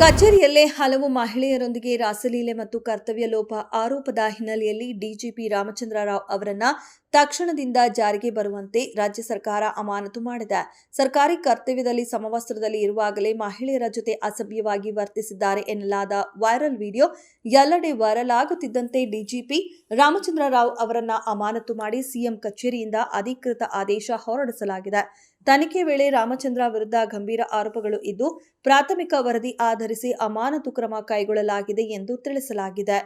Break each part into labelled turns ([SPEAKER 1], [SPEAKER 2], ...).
[SPEAKER 1] ಕಚೇರಿಯಲ್ಲೇ ಹಲವು ಮಹಿಳೆಯರೊಂದಿಗೆ ರಾಸಲೀಲೆ ಮತ್ತು ಕರ್ತವ್ಯ ಲೋಪ ಆರೋಪದ ಹಿನ್ನೆಲೆಯಲ್ಲಿ ಡಿಜಿಪಿ ರಾಮಚಂದ್ರ ರಾವ್ ಅವರನ್ನ ತಕ್ಷಣದಿಂದ ಜಾರಿಗೆ ಬರುವಂತೆ ರಾಜ್ಯ ಸರ್ಕಾರ ಅಮಾನತು ಮಾಡಿದೆ. ಸರ್ಕಾರಿ ಕರ್ತವ್ಯದಲ್ಲಿ ಸಮವಸ್ತ್ರದಲ್ಲಿ ಇರುವಾಗಲೇ ಮಹಿಳೆಯರ ಜೊತೆ ಅಸಭ್ಯವಾಗಿ ವರ್ತಿಸಿದ್ದಾರೆ ಎನ್ನಲಾದ ವೈರಲ್ ವಿಡಿಯೋ ಎಲ್ಲೆಡೆ ವೈರಲ್ ಆಗುತ್ತಿದ್ದಂತೆ ಡಿಜಿಪಿ ರಾಮಚಂದ್ರ ರಾವ್ ಅವರನ್ನ ಅಮಾನತು ಮಾಡಿ ಸಿಎಂ ಕಚೇರಿಯಿಂದ ಅಧಿಕೃತ ಆದೇಶ ಹೊರಡಿಸಲಾಗಿದೆ. ತನಿಖೆ ವೇಳೆ ರಾಮಚಂದ್ರ ವಿರುದ್ಧ ಗಂಭೀರ ಆರೋಪಗಳು ಇದ್ದು, ಪ್ರಾಥಮಿಕ ವರದಿ ಆಧರಿಸಿ ಅಮಾನತು ಕ್ರಮ ಕೈಗೊಳ್ಳಲಾಗಿದೆ ಎಂದು ತಿಳಿಸಲಾಗಿದೆ.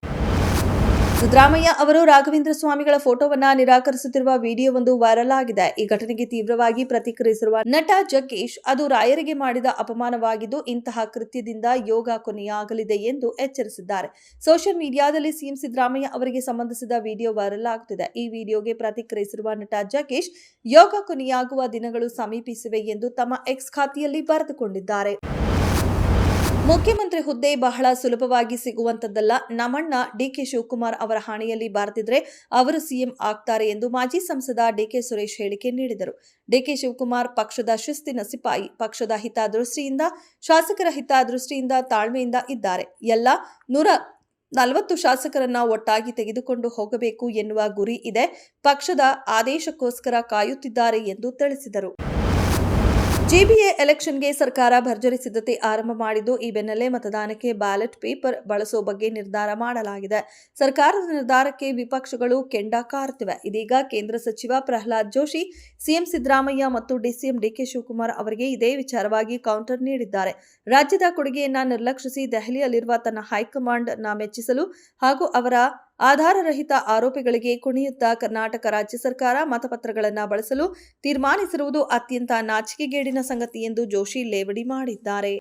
[SPEAKER 1] ಸಿದ್ದರಾಮಯ್ಯ ಅವರು ರಾಘವೇಂದ್ರ ಸ್ವಾಮಿಗಳ ಫೋಟೋವನ್ನ ನಿರಾಕರಿಸುತ್ತಿರುವ ವಿಡಿಯೋವೊಂದು ವೈರಲ್ ಆಗಿದೆ. ಈ ಘಟನೆಗೆ ತೀವ್ರವಾಗಿ ಪ್ರತಿಕ್ರಿಯಿಸಿರುವ ನಟ ಜಗ್ಗೇಶ್, ಅದು ರಾಯರಿಗೆ ಮಾಡಿದ ಅಪಮಾನವಾಗಿದ್ದು, ಇಂತಹ ಕೃತ್ಯದಿಂದ ಯೋಗ ಕೊನೆಯಾಗಲಿದೆ ಎಂದು ಎಚ್ಚರಿಸಿದ್ದಾರೆ. ಸೋಷಿಯಲ್ ಮೀಡಿಯಾದಲ್ಲಿ ಸಿಎಂ ಸಿದ್ದರಾಮಯ್ಯ ಅವರಿಗೆ ಸಂಬಂಧಿಸಿದ ವಿಡಿಯೋ ವೈರಲ್ ಆಗುತ್ತಿದೆ. ಈ ವಿಡಿಯೋಗೆ ಪ್ರತಿಕ್ರಿಯಿಸಿರುವ ನಟ ಜಗ್ಗೇಶ್, ಯೋಗ ಕೊನೆಯಾಗುವ ದಿನಗಳು ಸಮೀಪಿಸಿವೆ ಎಂದು ತಮ್ಮ ಎಕ್ಸ್ ಖಾತೆಯಲ್ಲಿ ಬರೆದುಕೊಂಡಿದ್ದಾರೆ. ಮುಖ್ಯಮಂತ್ರಿ ಹುದ್ದೆ ಬಹಳ ಸುಲಭವಾಗಿ ಸಿಗುವಂತದ್ದಲ್ಲ. ನಮ್ಮಣ್ಣ ಡಿಕೆ ಶಿವಕುಮಾರ್ ಅವರ ಹಣೆಯಲ್ಲಿ ಬಾರದಿದ್ರೆ ಅವರು ಸಿಎಂ ಆಗ್ತಾರೆ ಎಂದು ಮಾಜಿ ಸಂಸದ ಡಿಕೆ ಸುರೇಶ್ ಹೇಳಿಕೆ ನೀಡಿದರು. ಡಿಕೆ ಶಿವಕುಮಾರ್ ಪಕ್ಷದ ಶಿಸ್ತಿನ ಸಿಪಾಯಿ. ಪಕ್ಷದ ಹಿತದೃಷ್ಟಿಯಿಂದ, ಶಾಸಕರ ಹಿತದೃಷ್ಟಿಯಿಂದ ತಾಳ್ಮೆಯಿಂದ ಇದ್ದಾರೆ. ಎಲ್ಲ 140 ಶಾಸಕರನ್ನ ಒಟ್ಟಾಗಿ ತೆಗೆದುಕೊಂಡು ಹೋಗಬೇಕು ಎನ್ನುವ ಗುರಿ ಇದೆ. ಪಕ್ಷದ ಆದೇಶಕ್ಕೋಸ್ಕರ ಕಾಯುತ್ತಿದ್ದಾರೆ ಎಂದು ತಿಳಿಸಿದರು. ಜಿಬಿಎ ಎಲೆಕ್ಷನ್ಗೆ ಸರ್ಕಾರ ಭರ್ಜರಿ ಸಿದ್ಧತೆ ಆರಂಭ ಮಾಡಿದ್ದು, ಈ ಬೆನ್ನಲ್ಲೇ ಮತದಾನಕ್ಕೆ ಬ್ಯಾಲೆಟ್ ಪೇಪರ್ ಬಳಸೋ ಬಗ್ಗೆ ನಿರ್ಧಾರ ಮಾಡಲಾಗಿದೆ. ಸರ್ಕಾರದ ನಿರ್ಧಾರಕ್ಕೆ ವಿಪಕ್ಷಗಳು ಕೆಂಡ ಕಾರುತ್ತಿವೆ. ಇದೀಗ ಕೇಂದ್ರ ಸಚಿವ ಪ್ರಹ್ಲಾದ್ ಜೋಶಿ ಸಿಎಂ ಸಿದ್ದರಾಮಯ್ಯ ಮತ್ತು ಡಿಸಿಎಂ ಡಿಕೆ ಶಿವಕುಮಾರ್ ಅವರಿಗೆ ಇದೇ ವಿಚಾರವಾಗಿ ಕೌಂಟರ್ ನೀಡಿದ್ದಾರೆ. ರಾಜ್ಯದ ಕೊಡುಗೆಯನ್ನ ನಿರ್ಲಕ್ಷಿಸಿ ದೆಹಲಿಯಲ್ಲಿರುವ ತನ್ನ ಹೈಕಮಾಂಡ್ ನ ಮೆಚ್ಚಿಸಲು ಹಾಗೂ ಅವರ ಆಧಾರರಹಿತ ಆರೋಪಗಳಿಗೆ ಕುಣಿಯುತ್ತಾ ಕರ್ನಾಟಕ ರಾಜ್ಯ ಸರ್ಕಾರ ಮತಪತ್ರಗಳನ್ನು ಬಳಸಲು ತೀರ್ಮಾನಿಸಿರುವುದು ಅತ್ಯಂತ ನಾಚಿಕೆಗೇಡಿನ ಸಂಗತಿ ಎಂದು ಜೋಶಿ ಲೇವಡಿ ಮಾಡಿದ್ದಾರೆ.